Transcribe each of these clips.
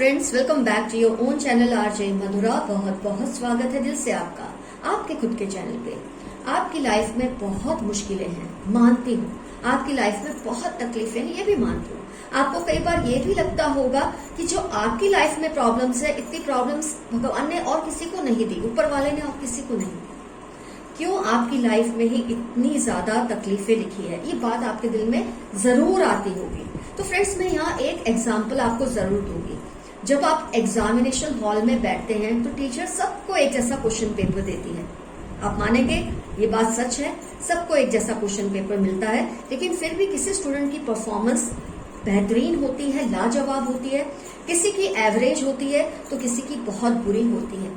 Friends, welcome back to your own channel RJ Madhura. बहुत बहुत स्वागत है दिल से आपका आपके खुद के चैनल पे। आपकी लाइफ में बहुत मुश्किलें हैं, मानती हूँ। आपकी लाइफ में बहुत तकलीफें हैं, ये भी मानती हूँ। आपको कई बार ये भी लगता होगा कि जो आपकी लाइफ में प्रॉब्लम्स है, इतनी प्रॉब्लम्स भगवान ने और किसी को नहीं दी, ऊपर वाले ने और किसी को नहीं दी। क्यों आपकी लाइफ में ही इतनी ज्यादा तकलीफें लिखी है, ये बात आपके दिल में जरूर आती होगी। तो फ्रेंड्स, मैं यहाँ एक एग्जाम्पल आपको जरूर दूंगी। जब आप एग्जामिनेशन हॉल में बैठते हैं तो टीचर सबको एक जैसा क्वेश्चन पेपर देती है। आप मानेंगे ये बात सच है, सबको एक जैसा क्वेश्चन पेपर मिलता है, लेकिन फिर भी किसी स्टूडेंट की परफॉर्मेंस बेहतरीन होती है, लाजवाब होती है, किसी की एवरेज होती है तो किसी की बहुत बुरी होती है।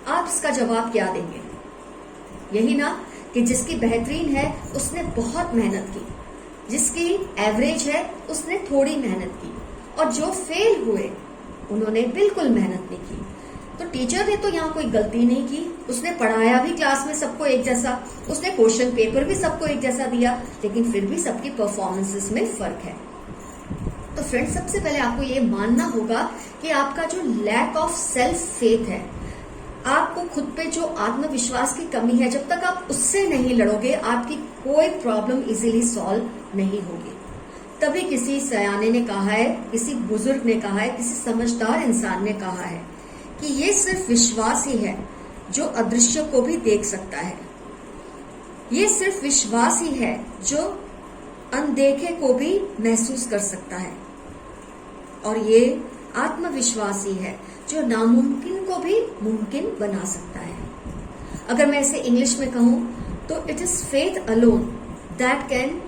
आप इसका जवाब क्या देंगे? यही ना कि जिसकी बेहतरीन है उसने बहुत मेहनत की, जिसकी एवरेज है उसने थोड़ी मेहनत की, और जो फेल हुए उन्होंने बिल्कुल मेहनत नहीं की। तो टीचर ने तो यहाँ कोई गलती नहीं की, उसने पढ़ाया भी क्लास में सबको एक जैसा, उसने क्वेश्चन पेपर भी सबको एक जैसा दिया, लेकिन फिर भी सबकी परफॉर्मेंसेस में फर्क है। तो फ्रेंड्स, सबसे पहले आपको ये मानना होगा कि आपका जो लैक ऑफ सेल्फ फेथ है, आपको खुद पे जो आत्मविश्वास की कमी है, जब तक आप उससे नहीं लड़ोगे आपकी कोई प्रॉब्लम इजीली सॉल्व नहीं होगी। तभी किसी सयाने ने कहा है, किसी बुजुर्ग ने कहा है, किसी समझदार इंसान ने कहा है कि ये सिर्फ विश्वास ही है जो अदृश्य को भी देख सकता है। ये सिर्फ विश्वास ही है जो अनदेखे को भी महसूस कर सकता है, और ये आत्मविश्वास ही है जो नामुमकिन को भी मुमकिन बना सकता है। अगर मैं इसे इंग्लिश में कहूं तो it is faith alone that can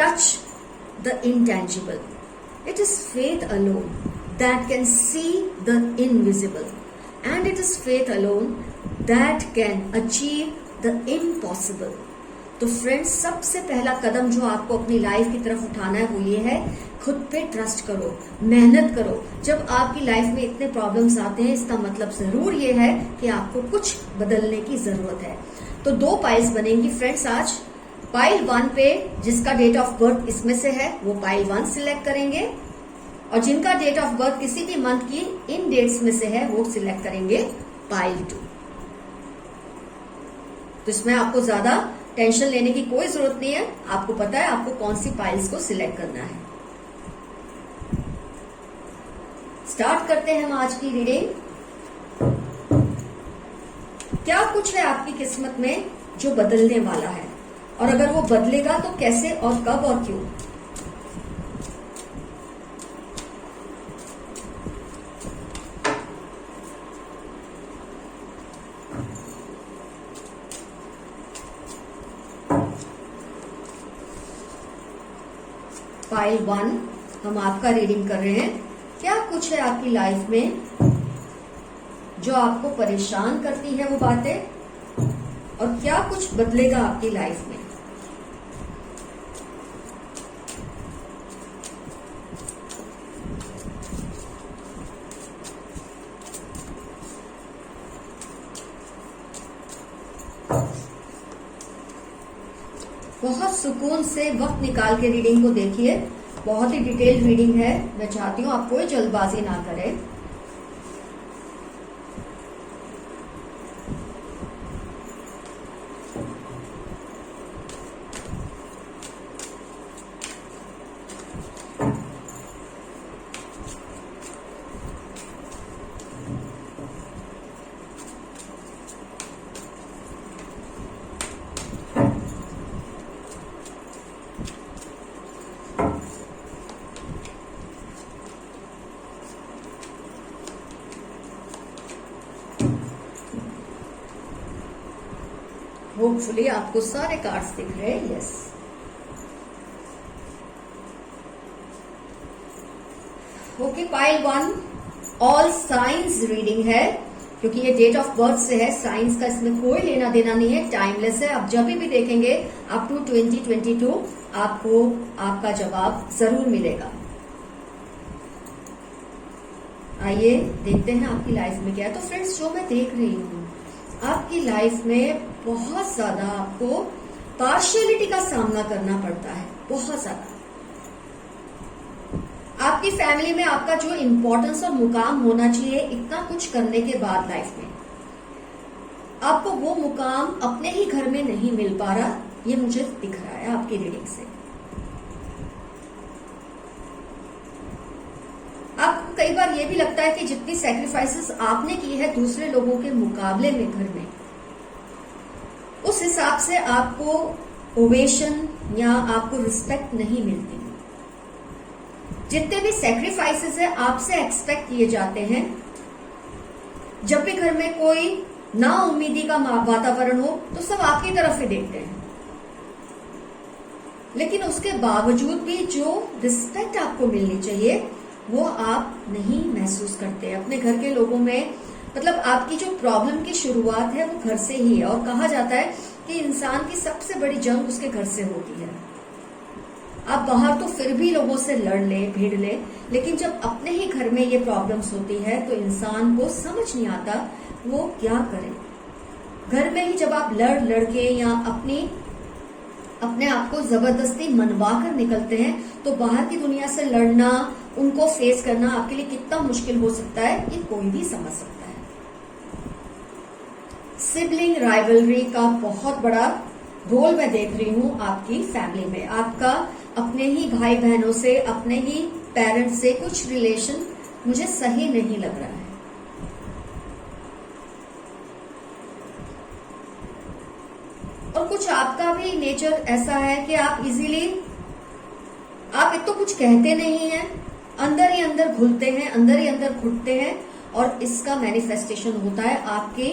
touch the intangible. It is faith alone that can see the invisible, and it is faith alone that can achieve the impossible. तो फ्रेंड्स, सबसे पहला कदम जो आपको अपनी लाइफ की तरफ उठाना है वो ये है, खुद पे ट्रस्ट करो, मेहनत करो। जब आपकी लाइफ में इतने प्रॉब्लम्स आते हैं, इसका मतलब जरूर ये है कि आपको कुछ बदलने की जरूरत है। तो दो पाइल्स बनेंगी फ्रेंड्स आज। पाइल 1 पे जिसका डेट ऑफ बर्थ इसमें से है वो पाइल 1 सिलेक्ट करेंगे, और जिनका डेट ऑफ बर्थ किसी भी मंथ की इन डेट्स में से है वो सिलेक्ट करेंगे पाइल 2। तो इसमें आपको ज्यादा टेंशन लेने की कोई जरूरत नहीं है, आपको पता है आपको कौन सी पाइल्स को सिलेक्ट करना है। स्टार्ट करते हैं हम आज की रीडिंग। क्या कुछ है आपकी किस्मत में जो बदलने वाला है, और अगर वो बदलेगा तो कैसे और कब और क्यों? पाइल 1 हम आपका रीडिंग कर रहे हैं। क्या कुछ है आपकी लाइफ में जो आपको परेशान करती है वो बातें, और क्या कुछ बदलेगा आपकी लाइफ में? बहुत सुकून से वक्त निकाल के रीडिंग को देखिए, बहुत ही डिटेल्ड रीडिंग है। मैं चाहती हूँ आप कोई जल्दबाजी ना करें। होपफुली आपको सारे कार्ड्स दिख रहे हैं। Yes, okay. Pile 1 all science reading है, क्योंकि ये डेट ऑफ बर्थ से है, साइंस का इसमें कोई लेना देना नहीं है, टाइमलेस है। आप जब भी देखेंगे अप टू 2022 आपको आपका जवाब जरूर मिलेगा। आइए देखते हैं आपकी लाइफ में क्या है। तो फ्रेंड्स, जो मैं देख रही हूँ आपकी लाइफ में बहुत ज्यादा आपको पार्शियलिटी का सामना करना पड़ता है, बहुत ज्यादा। आपकी फैमिली में आपका जो इम्पोर्टेंस और मुकाम होना चाहिए, इतना कुछ करने के बाद लाइफ में आपको वो मुकाम अपने ही घर में नहीं मिल पा रहा, ये मुझे दिख रहा है आपकी रीडिंग से। आपको कई बार ये भी लगता है कि जितनी सैक्रिफाइसेस आपने की है दूसरे लोगों के मुकाबले में घर में, उस हिसाब से आपको ओवेशन या आपको रिस्पेक्ट नहीं मिलती। जितने भी सैक्रिफाइसेस है आपसे एक्सपेक्ट किए जाते हैं। जब भी घर में कोई ना उम्मीदी का वातावरण हो तो सब आपकी तरफ ही देखते हैं, लेकिन उसके बावजूद भी जो रिस्पेक्ट आपको मिलनी चाहिए वो आप नहीं महसूस करते अपने घर के लोगों में। मतलब आपकी जो प्रॉब्लम की शुरुआत है वो घर से ही है, और कहा जाता है कि इंसान की सबसे बड़ी जंग उसके घर से होती है। आप बाहर तो फिर भी लोगों से लड़ ले, भिड़ ले, लेकिन जब अपने ही घर में ये प्रॉब्लम्स होती है तो इंसान को समझ नहीं आता वो क्या करे। घर में ही जब आप लड़ के या अपने आप को जबरदस्ती मनवा कर निकलते हैं तो बाहर की दुनिया से लड़ना, उनको फेस करना आपके लिए कितना मुश्किल हो सकता है ये कोई भी समझ सकता है। सिबलिंग राइवलरी का बहुत बड़ा रोल मैं देख रही हूं आपकी फैमिली में। आपका अपने ही भाई बहनों से, अपने ही पेरेंट्स से कुछ रिलेशन मुझे सही नहीं लग रहा है। और कुछ आपका भी नेचर ऐसा है कि आप एक तो कुछ कहते नहीं हैं, अंदर ही अंदर घुलते हैं, अंदर ही अंदर घुटते हैं, और इसका मैनिफेस्टेशन होता है आपके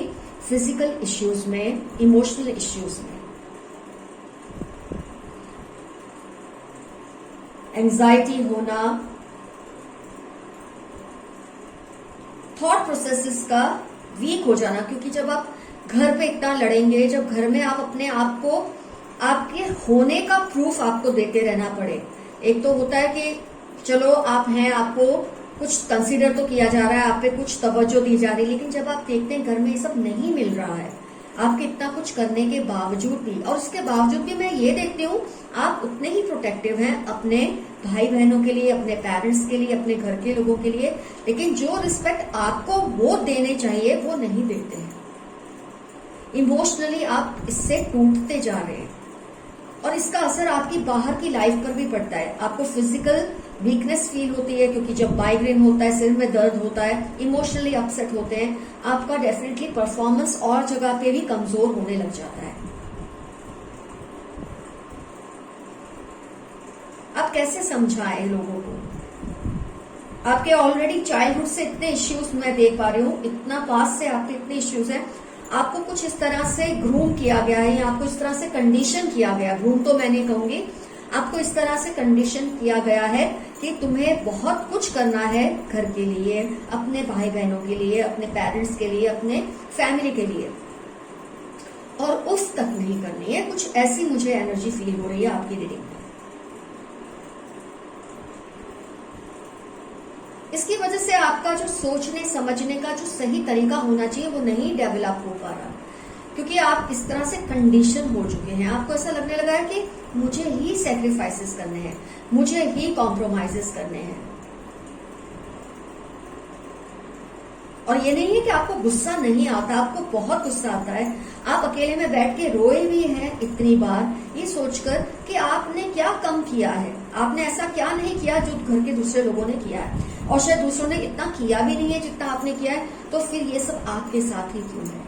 फिजिकल इश्यूज में, इमोशनल इश्यूज में। एंजाइटी होना, थॉट प्रोसेसेस का वीक हो जाना, क्योंकि जब आप घर पे इतना लड़ेंगे, जब घर में आप अपने आप को आपके होने का प्रूफ आपको देते रहना पड़े। एक तो होता है कि चलो आप हैं, आपको कुछ कंसीडर तो किया जा रहा है, आप पे कुछ तवज्जो दी जा रही है, लेकिन जब आप देखते हैं घर में ये सब नहीं मिल रहा है, आपके इतना कुछ करने के बावजूद भी, और उसके बावजूद भी मैं ये देखती हूँ आप उतने ही प्रोटेक्टिव हैं अपने भाई बहनों के लिए, अपने पेरेंट्स के लिए, अपने घर के लोगों के लिए, लेकिन जो रिस्पेक्ट आपको वो देने चाहिए वो नहीं देते हैं। इमोशनली आप इससे टूटते जा रहे हैं, और इसका असर आपकी बाहर की लाइफ पर भी पड़ता है। आपको फिजिकल वीकनेस फील होती है, क्योंकि जब माइग्रेन होता है, सिर में दर्द होता है, इमोशनली अपसेट होते हैं, आपका डेफिनेटली परफॉर्मेंस और जगह पे भी कमजोर होने लग जाता है। आप कैसे समझाएं लोगों को? आपके ऑलरेडी चाइल्डहुड से इतने इश्यूज मैं देख पा रही हूँ, इतना पास से आपके इतने इश्यूज हैं, आपको कुछ इस तरह से ग्रूम किया गया है, या आपको इस तरह से कंडीशन किया गया, ग्रूम तो मैं नहीं कहूंगी, आपको इस तरह से कंडीशन किया गया है कि तुम्हें बहुत कुछ करना है घर के लिए, अपने भाई बहनों के लिए, अपने पेरेंट्स के लिए, अपने फैमिली के लिए, और उफ तक नहीं करनी है। कुछ ऐसी मुझे एनर्जी फील हो रही है आपकी रीडिंग में। इसकी वजह से आपका जो सोचने समझने का जो सही तरीका होना चाहिए वो नहीं डेवलप हो पा रहा, क्योंकि आप इस तरह से कंडीशन हो चुके हैं। आपको ऐसा लगने लगा है कि मुझे ही सैक्रिफाइसेस करने हैं, मुझे ही कॉम्प्रोमाइजेस करने हैं। और ये नहीं है कि आपको गुस्सा नहीं आता, आपको बहुत गुस्सा आता है। आप अकेले में बैठ के रोए भी हैं इतनी बार, ये सोचकर कि आपने क्या कम किया है, आपने ऐसा क्या नहीं किया जो घर के दूसरे लोगों ने किया है, और शायद दूसरों ने इतना किया भी नहीं है जितना आपने किया है, तो फिर ये सब आपके साथ ही क्यों है?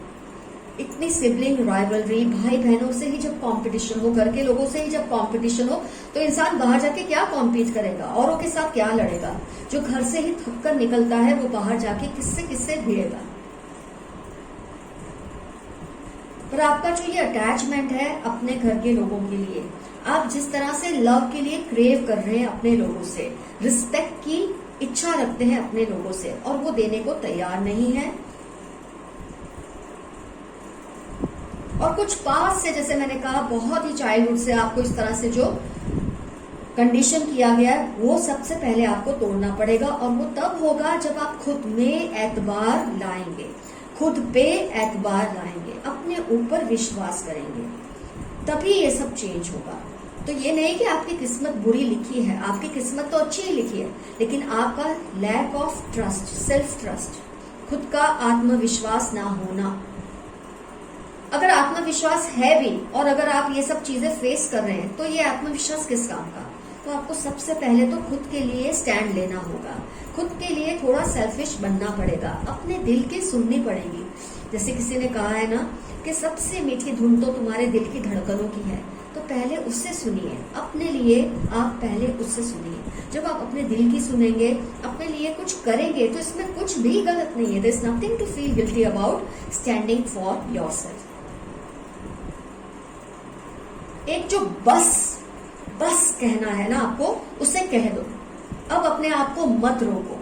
इतनी सिबलिंग राइवलरी, भाई बहनों से ही जब कंपटीशन हो, घर के लोगों से ही जब कंपटीशन हो, तो इंसान बाहर जाके क्या कॉम्पीट करेगा, औरों के साथ क्या लड़ेगा? जो घर से ही थक कर निकलता है वो बाहर जाके किससे किससे भिड़ेगा? पर आपका जो ये अटैचमेंट है अपने घर के लोगों के लिए, आप जिस तरह से लव के लिए क्रेव कर रहे हैं अपने लोगों से, रिस्पेक्ट की इच्छा रखते हैं अपने लोगों से, और वो देने को तैयार नहीं है। और कुछ पास से, जैसे मैंने कहा, बहुत ही चाइल्डहुड से आपको इस तरह से जो कंडीशन किया गया है वो सबसे पहले आपको तोड़ना पड़ेगा, और वो तब होगा जब आप खुद में एतबार लाएंगे, खुद पे एतबार लाएंगे, अपने ऊपर विश्वास करेंगे, तभी ये सब चेंज होगा। तो ये नहीं कि आपकी किस्मत बुरी लिखी है, आपकी किस्मत तो अच्छी ही लिखी है, लेकिन आपका lack of trust, self trust, खुद का आत्मविश्वास ना होना। अगर आत्मविश्वास है भी और अगर आप ये सब चीजें फेस कर रहे हैं तो ये आत्मविश्वास किस काम का? तो आपको सबसे पहले तो खुद के लिए स्टैंड लेना होगा, खुद के लिए थोड़ा सेल्फिश बनना पड़ेगा, अपने दिल की सुननी पड़ेगी। जैसे किसी ने कहा है ना कि सबसे मीठी धुन तो तुम्हारे दिल की धड़कनों की है, तो पहले उससे सुनिए, अपने लिए आप पहले उससे सुनिए। जब आप अपने दिल की सुनेंगे, अपने लिए कुछ करेंगे, तो इसमें कुछ भी गलत नहीं है। There is nothing to feel guilty about standing for yourself. एक जो बस कहना है ना आपको, उसे कह दो। अब अपने आप को मत रोको,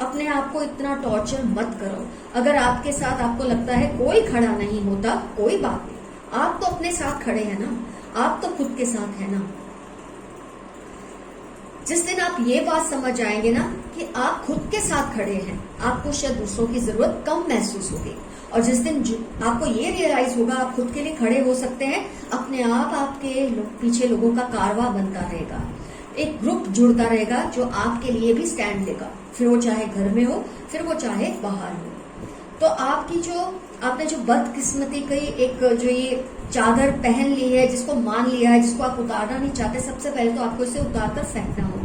अपने आप को इतना टॉर्चर मत करो। अगर आपके साथ आपको लगता है कोई खड़ा नहीं होता, कोई बात नहीं, आप तो अपने साथ खड़े हैं ना, आप तो खुद के साथ है ना। जिस दिन आप ये बात समझ आएंगे ना कि आप खुद के साथ खड़े हैं, आपको शायद दूसरों की जरूरत कम महसूस होगी। और जिस दिन आपको ये रियलाइज होगा आप खुद के लिए खड़े हो सकते हैं, अपने आप आपके पीछे लोगों का कारवां बनता रहेगा, एक ग्रुप जुड़ता रहेगा जो आपके लिए भी स्टैंड लेगा, फिर वो चाहे घर में हो, फिर वो चाहे बाहर हो। तो आपने जो बदकिस्मती की एक जो ये चादर पहन ली है, जिसको मान लिया है, जिसको आप उतारना नहीं चाहते, सबसे पहले तो आपको इसे उतार कर फेंकना होगा।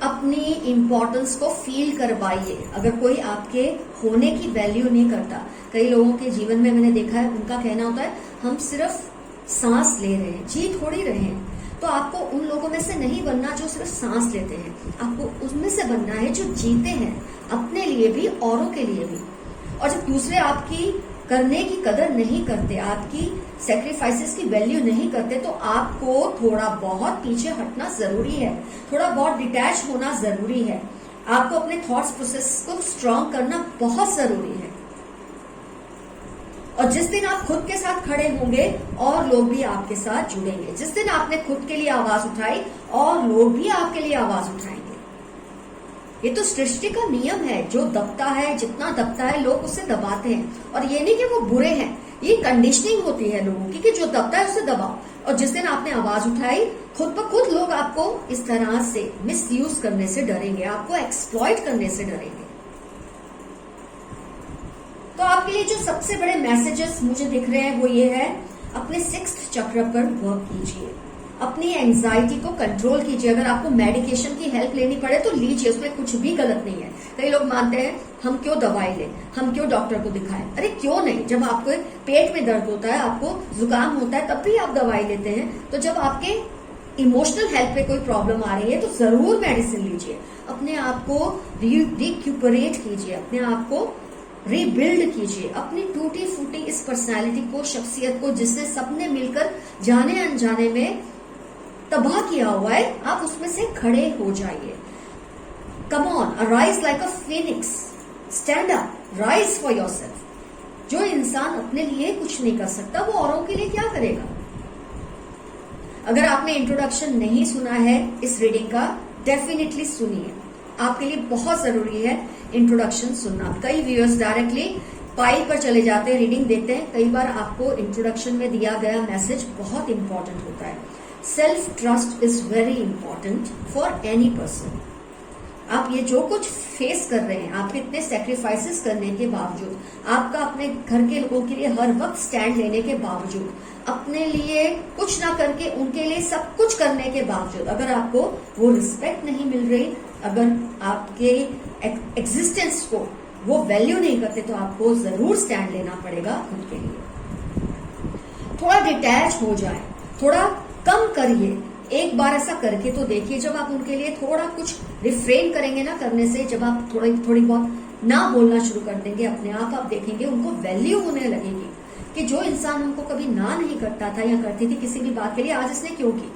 अपनी इम्पोर्टेंस को फील करवाइए। अगर कोई आपके होने की वैल्यू नहीं करता, कई लोगों के जीवन में मैंने देखा है, उनका कहना होता है हम सिर्फ सांस ले रहे हैं, जी थोड़ी रहे हैं। तो आपको उन लोगों में से नहीं बनना जो सिर्फ सांस लेते हैं, आपको उसमें से बनना है जो जीते हैं, अपने लिए भी औरों के लिए भी। और जब दूसरे आपकी करने की कदर नहीं करते, आपकी सेक्रीफाइसेस की वैल्यू नहीं करते, तो आपको थोड़ा बहुत पीछे हटना जरूरी है, थोड़ा बहुत डिटैच होना जरूरी है। आपको अपने थॉट्स प्रोसेस को स्ट्रांग करना बहुत जरूरी है। और जिस दिन आप खुद के साथ खड़े होंगे और लोग भी आपके साथ जुड़ेंगे। जिस दिन आपने खुद के लिए आवाज उठाई और लोग भी आपके लिए आवाज उठाएंगे। ये तो सृष्टि का नियम है, जो दबता है, जितना दबता है लोग उसे दबाते हैं। और ये नहीं कि वो बुरे हैं, ये कंडीशनिंग होती है लोगों की कि जो दबता है उसे दबाओ। और जिस दिन आपने आवाज उठाई, खुद ब खुद लोग आपको इस तरह से मिसयूज करने से डरेंगे, आपको एक्सप्लॉइट करने से डरेंगे। तो आपके लिए जो सबसे बड़े मैसेजेस मुझे दिख रहे हैं वो ये है, अपने 6th चक्र पर वर्क कीजिए, अपनी एंजाइटी को कंट्रोल कीजिए। अगर आपको मेडिकेशन की हेल्प लेनी पड़े तो लीजिए, उसमें कुछ भी गलत नहीं है। कई लोग मानते हैं हम क्यों दवाई लें, हम क्यों डॉक्टर को दिखाएं। अरे क्यों नहीं, जब आपको पेट में दर्द होता है, आपको जुकाम होता है, तब भी आप दवाई लेते हैं। तो जब आपके इमोशनल हेल्थ पे कोई प्रॉब्लम आ रही है तो जरूर मेडिसिन लीजिए, अपने आप को रिक्यूपरेट कीजिए, अपने आप को रीबिल्ड कीजिए, अपनी टूटी फूटी इस पर्सनालिटी को, शख्सियत को, जिसने सबने मिलकर जाने अनजाने में तबाह किया हुआ है, आप उसमें से खड़े हो जाइए। Come on, arise like a Phoenix, stand up, rise for yourself. जो इंसान अपने लिए कुछ नहीं कर सकता वो औरों के लिए क्या करेगा। अगर आपने इंट्रोडक्शन नहीं सुना है इस रीडिंग का, डेफिनेटली सुनिए, आपके लिए बहुत जरूरी है इंट्रोडक्शन सुनना। कई व्यूअर्स डायरेक्टली फाइल पर चले जाते हैं, रीडिंग देते हैं। कई बार आपको इंट्रोडक्शन में दिया गया मैसेज बहुत इंपॉर्टेंट होता है। Self trust is very important for any person. आप ये जो कुछ फेस कर रहे हैं, आपके इतने सेक्रीफाइसेस करने के बावजूद, आपका अपने घर के लोगों के लिए हर वक्त स्टैंड लेने के बावजूद, अपने लिए कुछ ना करके उनके लिए सब कुछ करने के बावजूद, अगर आपको वो रिस्पेक्ट नहीं मिल रही, अगर आपके एग्जिस्टेंस को वो वैल्यू नहीं करते, तो आपको जरूर स्टैंड लेना पड़ेगा खुद के लिए। थोड़ा डिटैच हो जाए, थोड़ा कम करिए, एक बार ऐसा करके तो देखिए। जब आप उनके लिए थोड़ा कुछ रिफ्रेन करेंगे ना करने से, जब आप थोड़ी बहुत ना बोलना शुरू कर देंगे, अपने आप देखेंगे उनको वैल्यू होने लगेगी कि जो इंसान उनको कभी ना नहीं करता था या करती थी किसी भी बात के लिए, आज इसने क्यों की।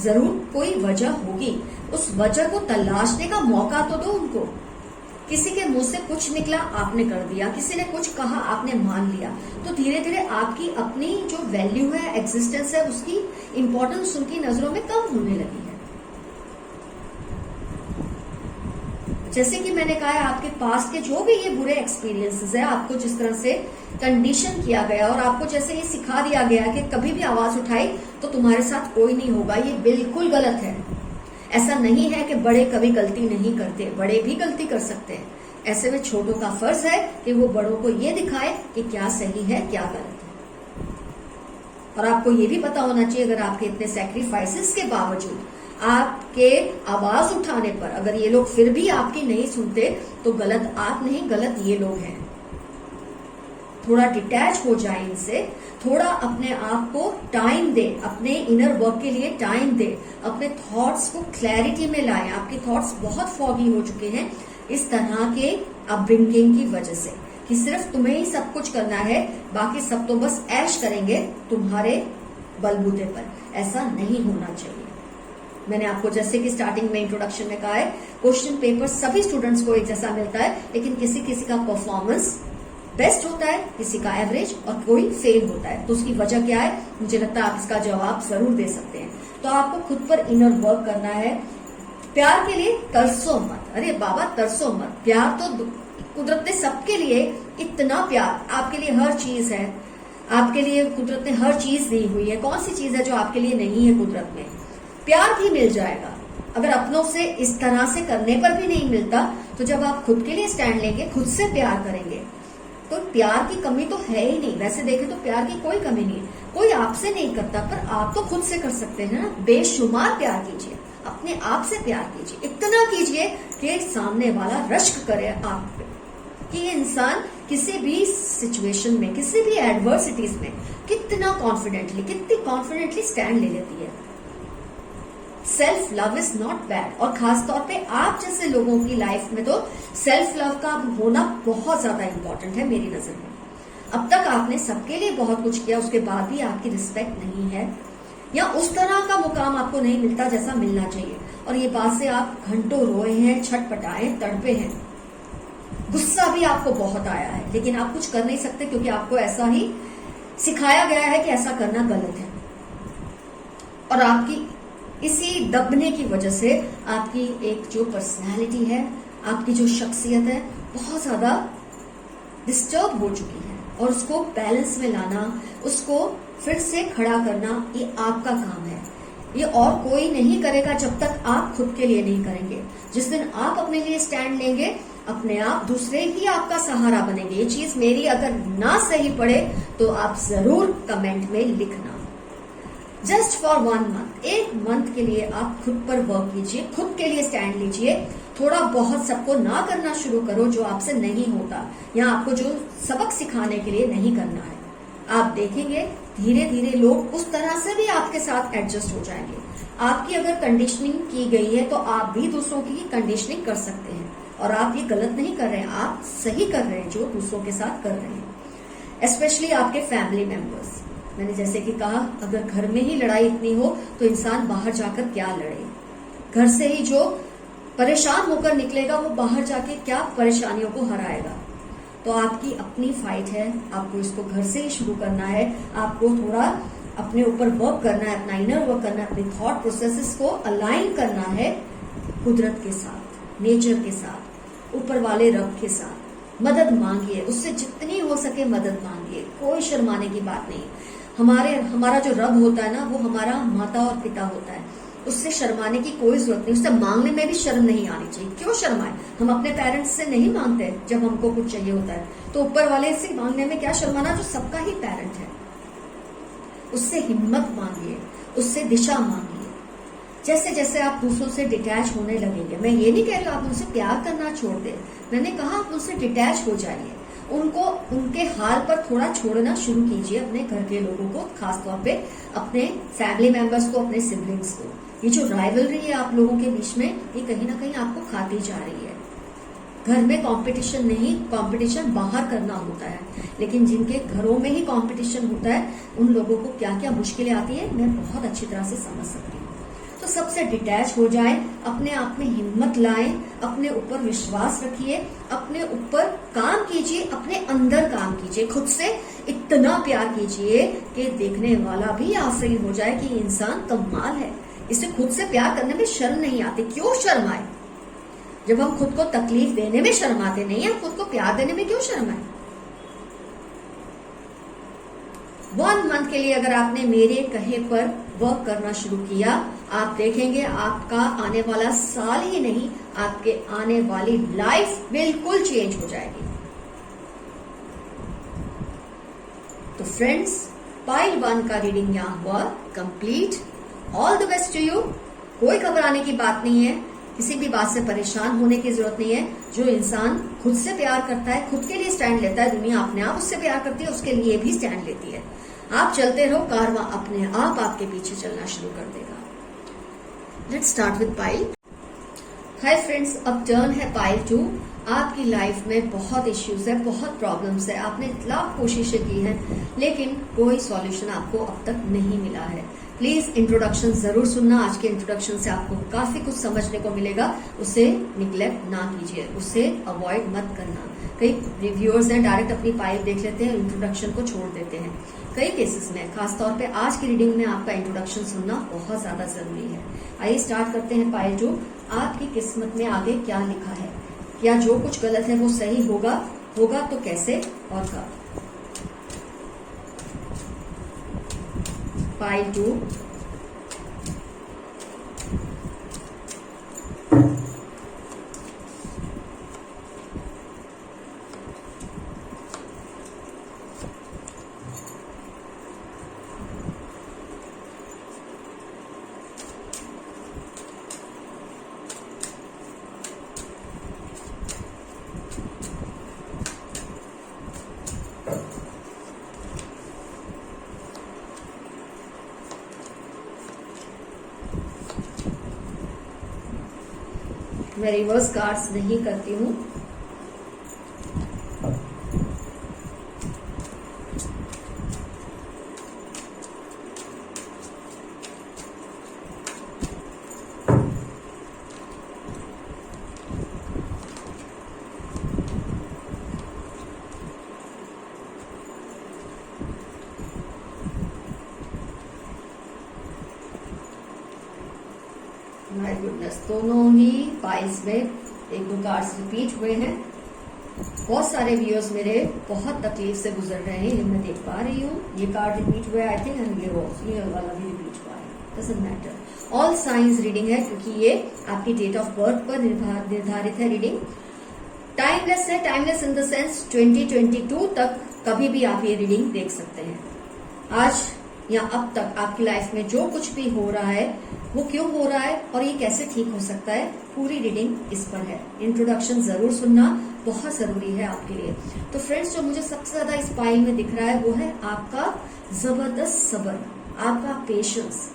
जरूर कोई वजह होगी, उस वजह को तलाशने का मौका तो दो उनको। किसी के मुंह से कुछ निकला, आपने कर दिया, किसी ने कुछ कहा, आपने मान लिया, तो धीरे धीरे आपकी अपनी जो वैल्यू है, एग्जिस्टेंस है, उसकी इंपॉर्टेंस उनकी नजरों में कम होने लगी है। जैसे कि मैंने कहा है, आपके पास के जो भी ये बुरे एक्सपीरियंसेस है, आपको जिस तरह से कंडीशन किया गया और आपको जैसे ये सिखा दिया गया कि कभी भी आवाज उठाई तो तुम्हारे साथ कोई नहीं होगा, ये बिल्कुल गलत है। ऐसा नहीं है कि बड़े कभी गलती नहीं करते, बड़े भी गलती कर सकते हैं। ऐसे में छोटों का फर्ज है कि वो बड़ों को ये दिखाए कि क्या सही है क्या गलत है। और आपको ये भी पता होना चाहिए, अगर आपके इतने सैक्रिफाइसेस के बावजूद आपके आवाज उठाने पर अगर ये लोग फिर भी आपकी नहीं सुनते तो गलत आप नहीं, गलत ये लोग हैं। थोड़ा डिटैच हो जाए इनसे, थोड़ा अपने आप को टाइम दे, अपने इनर वर्क के लिए टाइम दे, अपने थॉट्स को क्लैरिटी में लाए। आपके थॉट्स बहुत फॉगी हो चुके हैं इस तरह के अपब्रिंगिंग की वजह से कि सिर्फ तुम्हें ही सब कुछ करना है, बाकी सब तो बस ऐश करेंगे तुम्हारे बलबूते पर। ऐसा नहीं होना चाहिए। मैंने आपको जैसे कि स्टार्टिंग में इंट्रोडक्शन में कहा है, क्वेश्चन पेपर सभी स्टूडेंट्स को एक जैसा मिलता है, लेकिन किसी किसी का परफॉर्मेंस बेस्ट होता है, किसी का एवरेज और कोई फेल होता है। तो उसकी वजह क्या है, मुझे लगता है आप इसका जवाब जरूर दे सकते हैं। तो आपको खुद पर इनर वर्क करना है। प्यार के लिए तरसो मत। अरे बाबा तरसो मत, प्यार तो कुदरत ने सबके लिए इतना प्यार, आपके लिए हर चीज है, आपके लिए कुदरत ने हर चीज दी हुई है। कौन सी चीज है जो आपके लिए नहीं है कुदरत में? प्यार भी मिल जाएगा। अगर अपनों से इस तरह से करने पर भी नहीं मिलता तो जब आप खुद के लिए स्टैंड लेंगे, खुद से प्यार करेंगे, तो प्यार की कमी तो है ही नहीं। वैसे देखें तो प्यार की कोई कमी नहीं है, कोई आपसे नहीं करता, पर आप तो खुद से कर सकते हैं ना। बेशुमार प्यार कीजिए, अपने आप से प्यार कीजिए, इतना कीजिए कि सामने वाला रश्क करे आप पे, कि ये इंसान किसी भी सिचुएशन में, किसी भी एडवर्सिटीज में कितना कॉन्फिडेंटली, कितनी कॉन्फिडेंटली स्टैंड ले लेती है। Self love is not bad. और खासतौर पे आप जैसे लोगों की लाइफ में तो सेल्फ लव का होना बहुत ज्यादा इंपॉर्टेंट है मेरी नजर में। अब तक आपने सबके लिए बहुत कुछ किया, उसके बाद भी आपकी रिस्पेक्ट नहीं है या उस तरह का मुकाम आपको नहीं मिलता जैसा मिलना चाहिए। और ये बात से आप घंटों रोए हैं, छटपटाए, तड़पे हैं, गुस्सा भी आपको बहुत आया है, लेकिन आप कुछ कर नहीं सकते क्योंकि आपको ऐसा ही सिखाया गया है कि ऐसा करना गलत है। और आपकी इसी दबने की वजह से आपकी एक जो पर्सनैलिटी है, आपकी जो शख्सियत है, बहुत ज्यादा डिस्टर्ब हो चुकी है। और उसको बैलेंस में लाना, उसको फिर से खड़ा करना, ये आपका काम है। ये और कोई नहीं करेगा जब तक आप खुद के लिए नहीं करेंगे। जिस दिन आप अपने लिए स्टैंड लेंगे, अपने आप दूसरे ही आपका सहारा बनेंगे। ये चीज मेरी अगर ना सही पड़े तो आप जरूर कमेंट में लिखना। जस्ट फॉर 1 मंथ, 1 मंथ के लिए आप खुद पर वर्क कीजिए, खुद के लिए स्टैंड लीजिए। थोड़ा बहुत सबको ना करना शुरू करो जो आपसे नहीं होता या आपको जो सबक सिखाने के लिए नहीं करना है। आप देखेंगे धीरे धीरे लोग उस तरह से भी आपके साथ एडजस्ट हो जाएंगे। आपकी अगर कंडीशनिंग की गई है तो आप भी दूसरों की कंडीशनिंग कर सकते हैं। और आप ये गलत नहीं कर रहे हैं, आप सही कर रहे हैं जो दूसरों के साथ कर रहे हैं। स्पेशली आपके फैमिली मेंबर्स। मैंने जैसे कि कहा, अगर घर में ही लड़ाई इतनी हो तो इंसान बाहर जाकर क्या लड़े। घर से ही जो परेशान होकर निकलेगा वो बाहर जाके क्या परेशानियों को हराएगा। तो आपकी अपनी फाइट है, आपको इसको घर से ही शुरू करना है। आपको थोड़ा अपने ऊपर वर्क करना है, अपना इनर वर्क करना है, अपने थॉट प्रोसेसेस को अलाइन करना है कुदरत के साथ, नेचर के साथ, ऊपर वाले रब के साथ। मदद मांगिए, उससे जितनी हो सके मदद मांगिए, कोई शर्माने की बात नहीं। हमारा जो रब होता है ना, वो हमारा माता और पिता होता है, उससे शर्माने की कोई जरूरत नहीं, उससे मांगने में भी शर्म नहीं आनी चाहिए। क्यों शर्माए? हम अपने पेरेंट्स से नहीं मांगते जब हमको कुछ चाहिए होता है, तो ऊपर वाले से मांगने में क्या शर्माना, जो सबका ही पेरेंट है। उससे हिम्मत मांगिए, उससे दिशा मांगिए। जैसे जैसे आप दूसरों से डिटैच होने लगेंगे, मैं ये नहीं कह रही आप उनसे प्यार करना छोड़ दें, मैंने कहा आप उनसे डिटैच हो जाइए, उनको उनके हाल पर थोड़ा छोड़ना शुरू कीजिए। अपने घर के लोगों को, खासतौर पे अपने फैमिली मेंबर्स को, अपने सिबलिंग्स को। ये जो राइवलरी है आप लोगों के बीच में, ये कहीं ना कहीं आपको खाती जा रही है। घर में कंपटीशन नहीं, कंपटीशन बाहर करना होता है, लेकिन जिनके घरों में ही कंपटीशन होता है उन लोगों को क्या क्या मुश्किलें आती है मैं बहुत अच्छी तरह से समझ सकती हूँ। तो सबसे डिटैच हो जाएं, अपने आप में हिम्मत लाएं, अपने ऊपर विश्वास रखिए, अपने ऊपर काम कीजिए, अपने अंदर काम कीजिए, खुद से इतना प्यार कीजिए कि देखने वाला भी आफरीन हो जाए कि इंसान कमाल है, इसे खुद से प्यार करने में शर्म नहीं आती। क्यों शर्म आए? जब हम खुद को तकलीफ देने में शर्माते नहीं है, खुद को प्यार देने में क्यों शर्म है? 1 मंथ के लिए अगर आपने मेरे कहे पर वर्क करना शुरू किया, आप देखेंगे आपका आने वाला साल ही नहीं, आपके आने वाली लाइफ बिल्कुल चेंज हो जाएगी। तो फ्रेंड्स, पाइल 1 का रीडिंग यहां हुआ complete. All the best to you. कोई घबराने की बात नहीं है, किसी भी बात से परेशान होने की जरूरत नहीं है। जो इंसान खुद से प्यार करता है, खुद के लिए स्टैंड लेता है, दुनिया अपने आप उससे प्यार करती है, उसके लिए भी स्टैंड लेती है। आप चलते रहो, कारवां अपने आप आपके पीछे चलना शुरू कर देगा। Let's start with pile. Hi friends, अब टर्न है पाइल 2। आपकी लाइफ में बहुत इश्यूज है, बहुत प्रॉब्लम्स है, आपने लाख कोशिशें की हैं, लेकिन कोई सॉल्यूशन आपको अब तक नहीं मिला है। प्लीज इंट्रोडक्शन जरूर सुनना। आज के इंट्रोडक्शन से आपको काफी कुछ समझने को मिलेगा। उसे निग्लेक्ट ना कीजिए, उसे अवॉइड मत करना। कई रिव्यूअर्स हैं डायरेक्ट अपनी पाइल देख लेते हैं, इंट्रोडक्शन को छोड़ देते हैं। कई केसेस में, खासतौर पे आज की रीडिंग में आपका इंट्रोडक्शन सुनना बहुत ज्यादा जरूरी है। आइए स्टार्ट करते हैं पाइल 2। आपकी किस्मत में आगे क्या लिखा है? क्या जो कुछ गलत है वो सही होगा? होगा तो कैसे और कब? पाइल 2। मैं रिवर्स कार्ड्स नहीं करती हूँ। माय गुडनेस, दोनों ही पाइल्स में 1-2 कार्ड्स रिपीट हुए हैं। बहुत सारे व्यूअर्स मेरे बहुत तकलीफ से गुजर रहे हैं, ये मैं देख पा रही हूँ। ये कार्ड रिपीट हुआ है आई थिंक, एंड ये वाला भी रिपीट हुआ है। Doesn't matter, all science reading है क्योंकि ये आपकी डेट ऑफ बर्थ पर निर्धारित है रीडिंग। टाइमलेस है, टाइमलेस इन द सेंस 2022 तक कभी भी आप ये रीडिंग देख सकते हैं। आज या अब तक आपकी लाइफ में जो कुछ भी हो रहा है वो क्यों हो रहा है और ये कैसे ठीक हो सकता है, पूरी रीडिंग इस पर है। इंट्रोडक्शन जरूर सुनना, बहुत जरूरी है आपके लिए। तो फ्रेंड्स, जो मुझे सबसे ज्यादा इस पाइल में दिख रहा है वो है आपका जबरदस्त सब्र, आपका पेशेंस।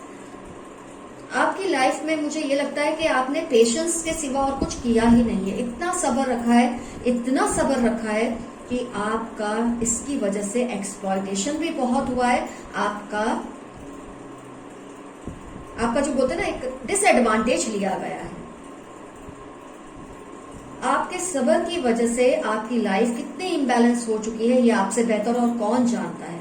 आपकी लाइफ में मुझे ये लगता है कि आपने पेशेंस के सिवा और कुछ किया ही नहीं है। इतना सब्र रखा है, इतना सब्र रखा है कि आपका इसकी वजह से एक्सप्लॉयटेशन भी बहुत हुआ है। आपका जो बोलते हैं ना, एक डिसएडवांटेज लिया गया है। आपके सब्र की वजह से आपकी लाइफ कितनी इम्बैलेंस हो चुकी है ये आपसे बेहतर और कौन जानता है।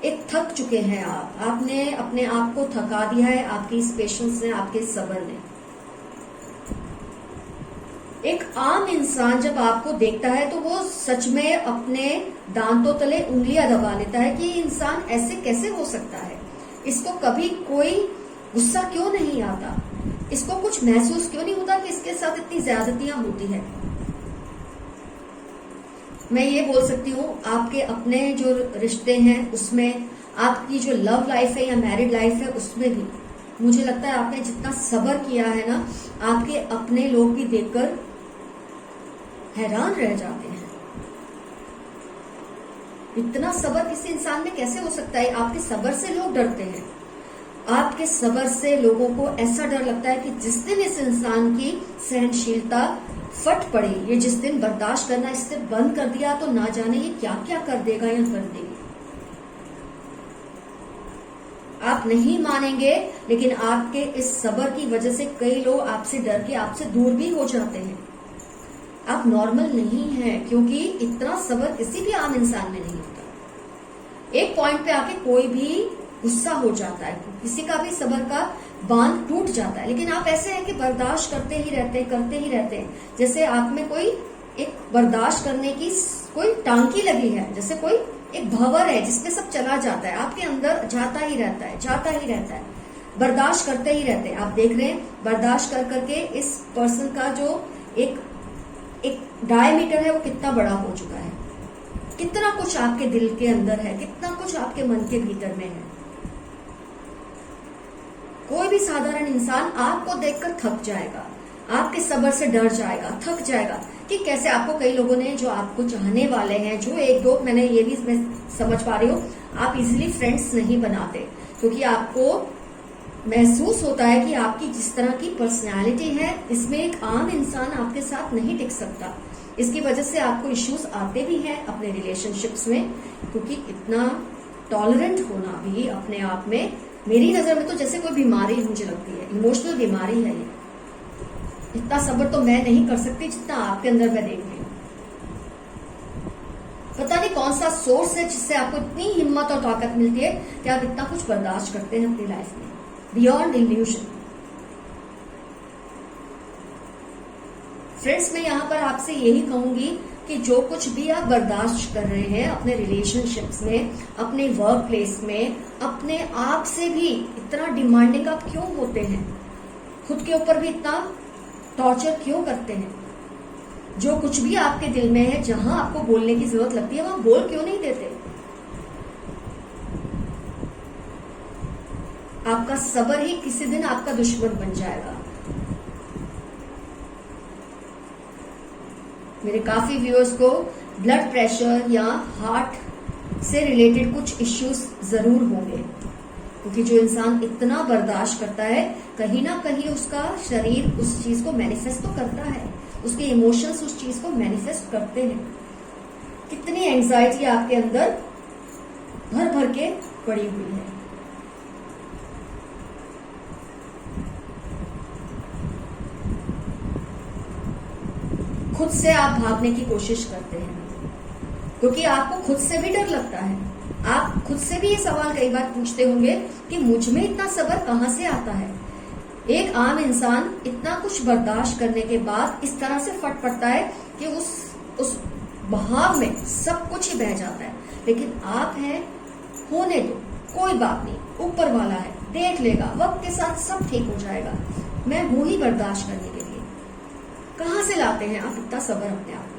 एक थक चुके हैं आपने अपने आप को थका दिया है, आपकी इस पेशेंस ने, आपके सब्र ने। एक आम इंसान जब आपको देखता है तो वो सच में अपने दांतों तले उंगलियां दबा लेता है कि ये इंसान ऐसे कैसे हो सकता है। इसको कभी कोई गुस्सा क्यों नहीं आता, इसको कुछ महसूस क्यों नहीं होता कि इसके साथ इतनी ज्यादतियां होती है। मैं ये बोल सकती हूँ, आपके अपने जो रिश्ते हैं उसमें, आपकी जो लव लाइफ है या मैरिड लाइफ है उसमें भी मुझे लगता है आपने जितना सब्र किया है ना, आपके अपने लोग भी देखकर हैरान रह जाते हैं। इतना सब्र किसी इंसान में कैसे हो सकता है? आपके सब्र से लोग डरते हैं। आपके सब्र से लोगों को ऐसा डर लगता है कि जिस दिन इस इंसान की सहनशीलता फट पड़ी, ये जिस दिन बर्दाश्त करना इससे बंद कर दिया, तो ना जाने ये क्या क्या कर देगा या कर देगी। आप नहीं मानेंगे, लेकिन आपके इस सब्र की वजह से कई लोग आपसे डर के आपसे दूर भी हो जाते हैं। आप नॉर्मल नहीं हैं, क्योंकि इतना सब्र किसी भी आम इंसान में नहीं होता। एक पॉइंट पे आके कोई भी गुस्सा हो जाता है, किसी का भी सब्र का बांध टूट जाता है। लेकिन आप ऐसे हैं कि बर्दाश्त करते ही रहते हैं, करते ही रहते हैं, जैसे आप में कोई एक बर्दाश्त करने की कोई टांकी लगी है, जैसे कोई एक भंवर है जिसमें सब चला जाता है, आपके अंदर जाता ही रहता है, जाता ही रहता है, बर्दाश्त करते ही रहते हैं। आप देख रहे हैं बर्दाश्त कर करके इस पर्सन का जो एक डायमीटर है वो कितना बड़ा हो चुका है, कितना कुछ आपके दिल के अंदर है, कितना कुछ आपके मन के भीतर में है। कोई भी साधारण इंसान आपको देखकर थक जाएगा, आपके सब्र से डर जाएगा, थक जाएगा कि कैसे। आपको कई लोगों ने जो आपको चाहने वाले हैं, जो एक दो, मैंने ये भी मैं समझ पा रही हूँ, आप इजीली फ्रेंड्स नहीं बनाते क्योंकि आपको महसूस होता है कि आपकी जिस तरह की पर्सनैलिटी है इसमें एक आम इंसान आपके साथ नहीं टिक सकता। इसकी वजह से आपको इश्यूज आते भी हैं अपने रिलेशनशिप्स में, क्योंकि इतना टॉलरेंट होना भी अपने आप में मेरी नजर में तो जैसे कोई बीमारी मुझे लगती है, इमोशनल बीमारी है ये। इतना सब्र तो मैं नहीं कर सकती जितना आपके अंदर मैं देख रही हूँ। पता नहीं कौन सा सोर्स है जिससे आपको इतनी हिम्मत और ताकत मिलती है कि आप इतना कुछ बर्दाश्त करते हैं अपनी लाइफ में, बियॉन्ड इल्यूजन। फ्रेंड्स, मैं यहाँ पर आपसे यही कहूंगी कि जो कुछ भी आप बर्दाश्त कर रहे हैं अपने रिलेशनशिप्स में, अपने वर्क प्लेस में, अपने आप से भी इतना डिमांडिंग आप क्यों होते हैं, खुद के ऊपर भी इतना टॉर्चर क्यों करते हैं? जो कुछ भी आपके दिल में है, जहां आपको बोलने की जरूरत लगती है वहां बोल क्यों नहीं देते? आपका सब्र ही किसी दिन आपका दुश्मन बन जाएगा। मेरे काफी व्यूअर्स को ब्लड प्रेशर या हार्ट से रिलेटेड कुछ इश्यूज जरूर होंगे, क्योंकि जो इंसान इतना बर्दाश्त करता है कहीं ना कहीं उसका शरीर उस चीज को मैनिफेस्ट तो करता है, उसके इमोशंस उस चीज को मैनिफेस्ट करते हैं। कितनी एंजाइटी आपके अंदर भर भर के पड़ी हुई है। खुद से आप भागने की कोशिश करते हैं क्योंकि आपको खुद से भी डर लगता है। आप खुद से भी ये सवाल कई बार पूछते होंगे कि मुझ में इतना सब्र कहां से आता है। एक आम इंसान इतना कुछ बर्दाश्त करने के बाद इस तरह से फट पड़ता है कि उस बहाव में सब कुछ ही बह जाता है। लेकिन आप हैं, होने दो, कोई बात नहीं, ऊपर वाला है, देख लेगा, वक्त के साथ सब ठीक हो जाएगा, मैं हूं ही बर्दाश्त करने के लिए। कहां से लाते हैं आप इतना सब्र अपने आप में?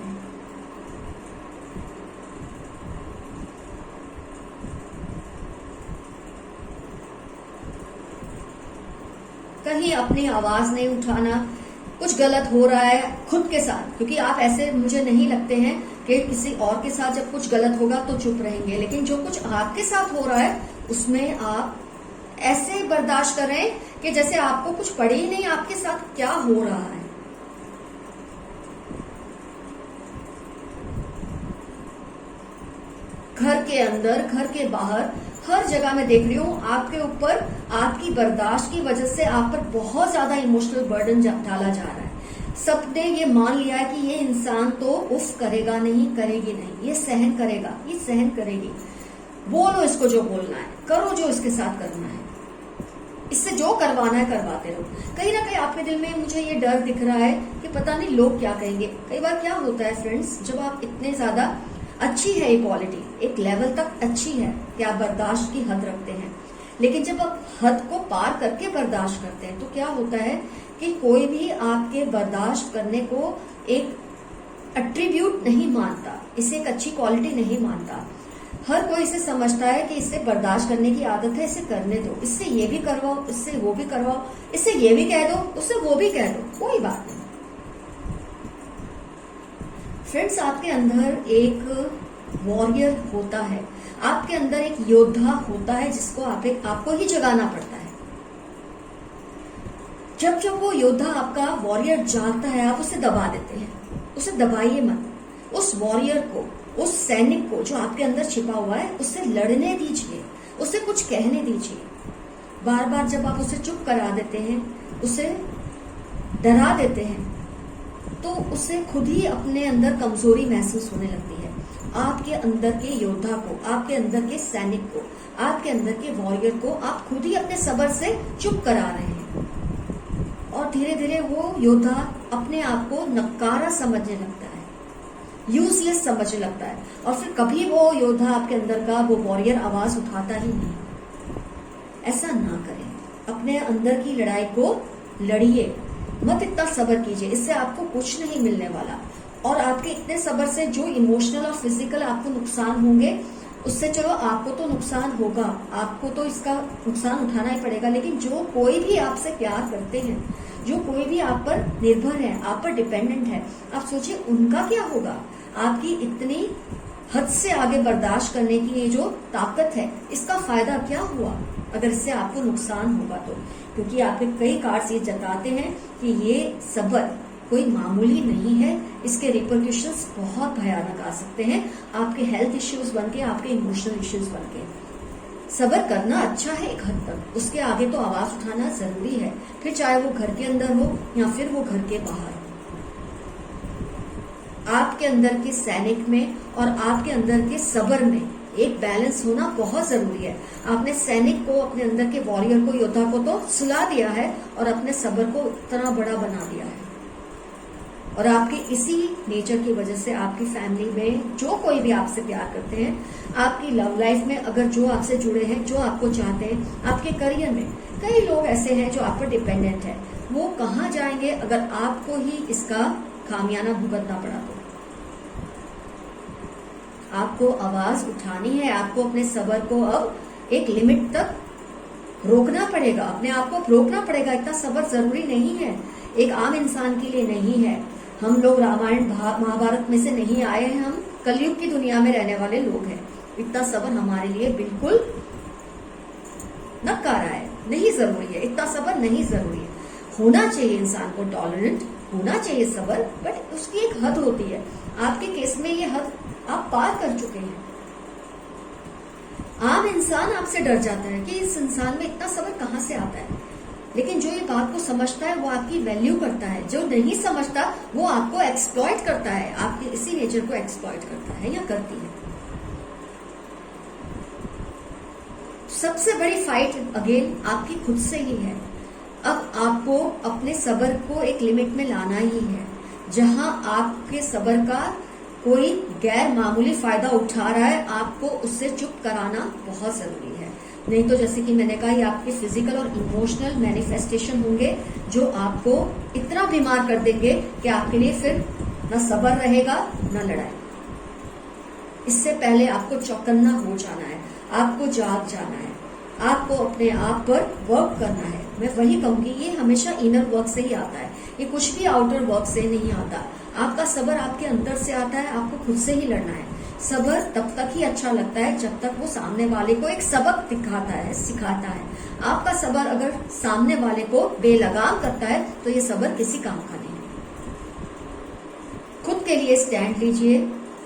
कहीं अपनी आवाज नहीं उठाना, कुछ गलत हो रहा है खुद के साथ, क्योंकि आप ऐसे मुझे नहीं लगते हैं कि किसी और के साथ जब कुछ गलत होगा तो चुप रहेंगे, लेकिन जो कुछ आपके साथ हो रहा है उसमें आप ऐसे बर्दाश्त कर रहे हैं कि जैसे आपको कुछ पड़े ही नहीं आपके साथ क्या हो रहा है। घर के अंदर, घर के बाहर, हर जगह मैं देख रही हूँ आपके ऊपर आपकी बर्दाश्त की वजह से आप पर बहुत ज्यादा इमोशनल बर्डन डाला जा रहा है। सबने ये मान लिया है कि ये इंसान तो उफ करेगा नहीं, करेगी नहीं, ये सहन करेगा, ये सहन करेगी। बोलो इसको जो बोलना है, करो जो इसके साथ करना है, इससे जो करवाना है करवाते रहो। कहीं ना कहीं आपके दिल में मुझे ये डर दिख रहा है कि पता नहीं लोग क्या कहेंगे। कई बार क्या होता है फ्रेंड्स, जब आप इतने ज्यादा अच्छी है इक्वालिटी, एक लेवल तक अच्छी है कि आप बर्दाश्त की हद रखते हैं, लेकिन जब आप हद को पार करके बर्दाश्त करते हैं तो क्या होता है कि कोई भी आपके बर्दाश्त करने को एक एट्रीब्यूट नहीं मानता, इसे एक अच्छी क्वालिटी नहीं मानता। हर कोई इसे समझता है कि इससे बर्दाश्त करने की आदत है, इसे करने दो, इससे ये भी करवाओ, इससे वो भी करवाओ, इससे ये भी कह दो, उससे वो भी कह दो, कोई बात नहीं। फ्रेंड्स, आपके अंदर एक वॉरियर होता है, आपके अंदर एक योद्धा होता है जिसको आपको ही जगाना पड़ता है। जब जब वो योद्धा आपका वॉरियर जागता है आप उसे दबा देते हैं। उसे दबाइए मत, उस वॉरियर को, उस सैनिक को जो आपके अंदर छिपा हुआ है उससे लड़ने दीजिए, उसे कुछ कहने दीजिए। बार बार जब आप उसे चुप करा देते हैं, उसे डरा देते हैं, तो उसे खुद ही अपने अंदर कमजोरी महसूस होने लगती है। आपके अंदर के योद्धा को, आपके अंदर के सैनिक को, आपके अंदर के वॉरियर को आप खुद ही अपने सब्र से चुप करा रहे हैं। और धीरे धीरे वो योद्धा अपने आप को नकारा समझने लगता है, यूजलेस समझने लगता है, और फिर कभी वो योद्धा आपके अंदर का वो वॉरियर आवाज उठाता ही नहीं। ऐसा ना करें, अपने अंदर की लड़ाई को लड़िए, मत इतना सब्र कीजिए, इससे आपको कुछ नहीं मिलने वाला। और आपके इतने सब्र से जो इमोशनल और फिजिकल आपको नुकसान होंगे, उससे चलो आपको तो नुकसान होगा, आपको तो इसका नुकसान उठाना ही पड़ेगा, लेकिन जो कोई भी आपसे प्यार करते हैं, जो कोई भी आप पर निर्भर है, आप पर डिपेंडेंट है, आप सोचिए उनका क्या होगा। आपकी इतनी हद से आगे बर्दाश्त करने की ये जो ताकत है, इसका फायदा क्या हुआ अगर इससे आपको नुकसान होगा तो। क्योंकि आपके कई कार्ड्स ये जताते हैं कि ये सब्र कोई मामूली नहीं है, इसके रिपरकशंस बहुत भयानक आ सकते हैं, आपके हेल्थ इश्यूज बनके, आपके इमोशनल इश्यूज बनके। सब्र करना अच्छा है एक हद तक, उसके आगे तो आवाज उठाना जरूरी है, फिर चाहे वो घर के अंदर हो या फिर वो घर के बाहर हो। आपके अंदर के सैनिक में और आपके अंदर के सब्र में एक बैलेंस होना बहुत जरूरी है। आपने सैनिक को, अपने अंदर के वॉरियर को, योद्धा को तो सुला दिया है और अपने सब्र को इतना बड़ा बना दिया है। और आपके इसी नेचर की वजह से आपकी फैमिली में जो कोई भी आपसे प्यार करते हैं, आपकी लव लाइफ में अगर जो आपसे जुड़े हैं, जो आपको चाहते हैं, आपके करियर में कई लोग ऐसे हैं जो आप पर डिपेंडेंट है, वो कहाँ जाएंगे अगर आपको ही इसका खामियाना भुगतना पड़ा तो। आपको आवाज उठानी है, आपको अपने सब्र को अब एक लिमिट तक रोकना पड़ेगा, अपने आप को रोकना पड़ेगा। इतना सब्र जरूरी नहीं है, एक आम इंसान के लिए नहीं है। हम लोग रामायण महाभारत में से नहीं आए हैं, हम कलयुग की दुनिया में रहने वाले लोग हैं। इतना सब्र हमारे लिए बिल्कुल नकारा है, नहीं जरूरी है, इतना सब्र नहीं जरूरी है। होना चाहिए इंसान को टॉलरेंट, होना चाहिए सब्र, बट उसकी एक हद होती है। आपके केस में ये हद आप पार कर चुके हैं। आम इंसान आपसे डर जाता है कि इस इंसान में इतना सब्र कहां से आता है, लेकिन जो ये बात को समझता है वो आपकी वैल्यू करता है, जो नहीं समझता वो आपको एक्सप्लॉइट करता है, आपके इसी नेचर को एक्सप्लॉइट करता है या करती है। सबसे बड़ी फाइट अगेन आपकी खुद से ही है। अब आपको अपने सब्र को एक लिमिट में लाना ही है, जहां आपके सब्र का कोई गैर मामूली फायदा उठा रहा है, आपको उससे चुप कराना बहुत जरूरी है। नहीं तो जैसे कि मैंने कहा, ये आपके फिजिकल और इमोशनल मैनिफेस्टेशन होंगे जो आपको इतना बीमार कर देंगे कि आपके लिए फिर न सब्र रहेगा न लड़ाई। इससे पहले आपको चौकन्ना हो जाना है, आपको जाग जाना है, आपको अपने आप पर वर्क करना है। मैं वही कहूंगी, ये हमेशा इनर वर्क से ही आता है, ये कुछ भी आउटर वर्क से नहीं आता। आपका सब्र आपके अंदर से आता है, आपको खुद से ही लड़ना है। सब्र तब तक ही अच्छा लगता है जब तक वो सामने वाले को एक सबक दिखाता है, सिखाता है। आपका सब्र अगर सामने वाले को बेलगाम करता है तो ये सब्र किसी काम का नहीं। खुद के लिए स्टैंड लीजिए,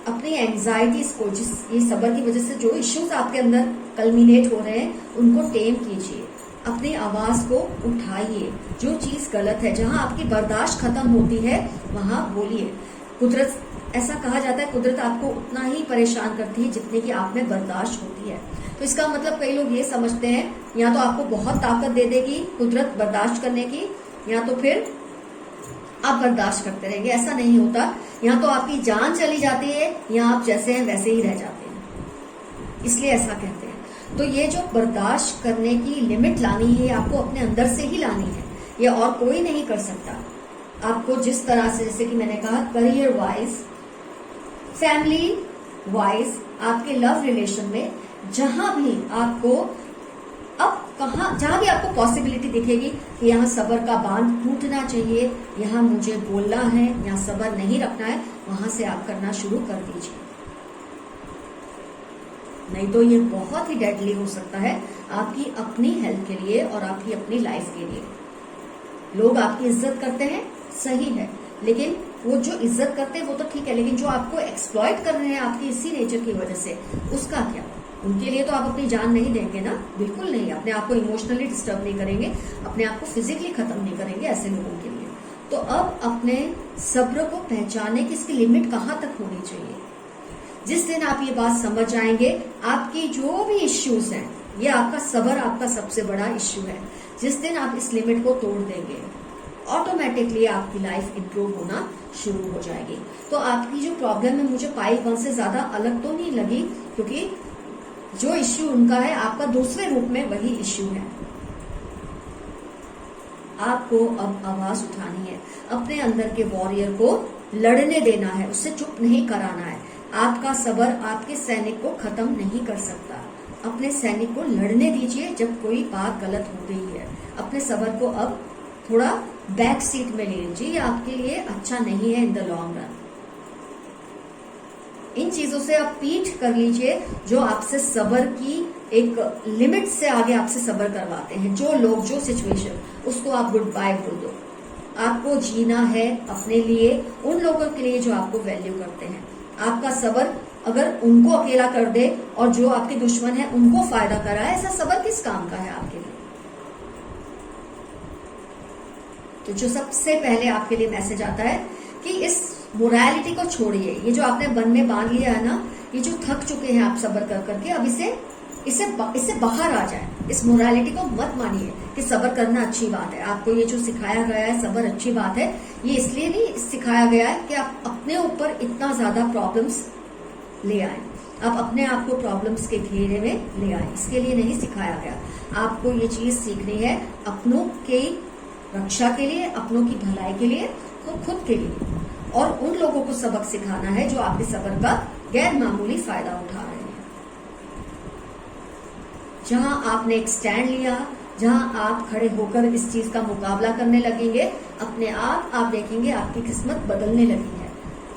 अपनी एंजाइटीज को, जिस ये सब्र की वजह से जो इश्यूज आपके अंदर कल्मिनेट हो रहे हैं, उनको टेम कीजिए, अपनी आवाज को उठाइए। जो चीज गलत है, जहां आपकी बर्दाश्त खत्म होती है, वहां बोलिए। कुदरत, ऐसा कहा जाता है, कुदरत आपको उतना ही परेशान करती है जितने की आप में बर्दाश्त होती है। तो इसका मतलब कई लोग ये समझते हैं, या तो आपको बहुत ताकत दे देगी कुदरत बर्दाश्त करने की, या तो फिर आप बर्दाश्त करते रहेंगे। ऐसा नहीं होता, या तो आपकी जान चली जाती है या आप जैसे हैं वैसे ही रह जाते हैं, इसलिए ऐसा कहते हैं। तो ये जो बर्दाश्त करने की लिमिट लानी है, आपको अपने अंदर से ही लानी है, ये और कोई नहीं कर सकता। आपको जिस तरह से, जैसे कि मैंने कहा, करियर वाइज, फैमिली वाइज, आपके लव रिलेशन में, जहां भी आपको जहां भी आपको पॉसिबिलिटी दिखेगी कि यहाँ सब्र का बांध टूटना चाहिए, यहाँ मुझे बोलना है, यहाँ सब्र नहीं रखना है, वहां से आप करना शुरू कर दीजिए। नहीं तो ये बहुत ही डेडली हो सकता है आपकी अपनी हेल्थ के लिए और आपकी अपनी लाइफ के लिए। लोग आपकी इज्जत करते हैं, सही है, लेकिन वो जो इज्जत करते हैं वो तो ठीक है, लेकिन जो आपको एक्सप्लॉइट कर रहे हैं आपकी इसी नेचर की वजह से, उसका क्या? उनके लिए तो आप अपनी जान नहीं देंगे ना, बिल्कुल नहीं। अपने आप को इमोशनली डिस्टर्ब नहीं करेंगे, अपने आप को फिजिकली खत्म नहीं करेंगे ऐसे लोगों के लिए। तो अब अपने सब्र को पहचाने कि इसकी लिमिट कहाँ तक होनी चाहिए। जिस दिन आप ये बात समझ जाएंगे, आपकी जो भी इश्यूज हैं, ये आपका सब्र आपका सबसे बड़ा इश्यू है। जिस दिन आप इस लिमिट को तोड़ देंगे, ऑटोमेटिकली आपकी लाइफ इंप्रूव होना शुरू हो जाएगी। तो आपकी जो प्रॉब्लम है मुझे पाइल 1 से ज्यादा अलग तो नहीं लगी, क्योंकि जो इश्यू उनका है आपका दूसरे रूप में वही इश्यू है। आपको अब आवाज उठानी है, अपने अंदर के वॉरियर को लड़ने देना है, उससे चुप नहीं कराना है। आपका सब्र आपके सैनिक को खत्म नहीं कर सकता। अपने सैनिक को लड़ने दीजिए जब कोई बात गलत हो गई है। अपने सब्र को अब थोड़ा बैक सीट में ले लीजिए, ये आपके लिए अच्छा नहीं है इन द लॉन्ग रन। इन चीजों से आप पीठ कर लीजिए जो आपसे सब्र की एक लिमिट से आगे आपसे सब्र करवाते हैं। जो लोग, जो सिचुएशन, उसको आप गुड बाय बोल दो। आपको जीना है अपने लिए, उन लोगों के लिए जो आपको वैल्यू करते हैं। आपका सब्र अगर उनको अकेला कर दे और जो आपके दुश्मन है उनको फायदा कराए, ऐसा सब्र किस काम का है आपके लिए? तो जो सबसे पहले आपके लिए मैसेज आता है कि इस मोरालिटी को छोड़िए। ये जो आपने मन में बांध लिया है ना, ये जो थक चुके हैं आप सब्र कर करके, अब इससे बाहर आ जाए। इस मोरालिटी को मत मानिए कि सब्र करना अच्छी बात है। आपको ये जो सिखाया गया है सब्र अच्छी बात है, ये इसलिए नहीं सिखाया गया है कि आप अपने ऊपर इतना ज्यादा प्रॉब्लम्स ले आए, आप अपने आप को प्रॉब्लम्स के घेरे में ले आए, इसके लिए नहीं सिखाया गया। आपको ये चीज सीखनी है अपनों की रक्षा के लिए, अपनों की भलाई के लिए, खुद के लिए, और उन लोगों को सबक सिखाना है जो आपके सब्र का गैर मामूली फायदा उठा रहे हैं। जहां आपने एक स्टैंड लिया, जहां आप खड़े होकर इस चीज का मुकाबला करने लगेंगे, अपने आप देखेंगे आपकी किस्मत बदलने लगी है,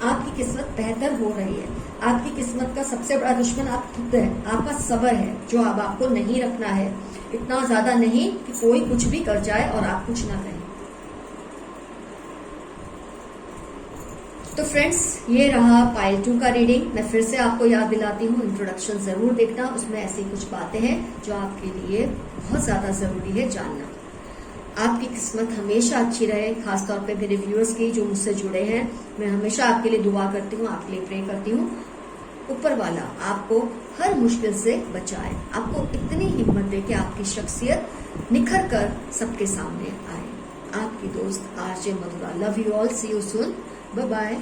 आपकी किस्मत बेहतर हो रही है। आपकी किस्मत का सबसे बड़ा दुश्मन आप खुद है, आपका सब्र है, जो अब आपको नहीं रखना है। इतना ज्यादा नहीं कि कोई कुछ भी कर जाए और आप कुछ ना करें। तो फ्रेंड्स, ये रहा पाइल 2 का रीडिंग। मैं फिर से आपको याद दिलाती हूँ, इंट्रोडक्शन जरूर देखना, उसमें ऐसी कुछ बातें हैं जो आपके लिए बहुत ज्यादा जरूरी है जानना। आपकी किस्मत हमेशा अच्छी रहे, खासतौर पे मेरे व्यूअर्स की जो मुझसे जुड़े हैं, मैं हमेशा आपके लिए दुआ करती हूँ, आपके लिए प्रे करती हूँ। ऊपर वाला आपको हर मुश्किल से बचाए, आपको इतनी हिम्मत दे कि आपकी शख्सियत निखर कर सबके सामने आए। आपकी दोस्त RJ Madhura. Love you all, see you soon, bye bye.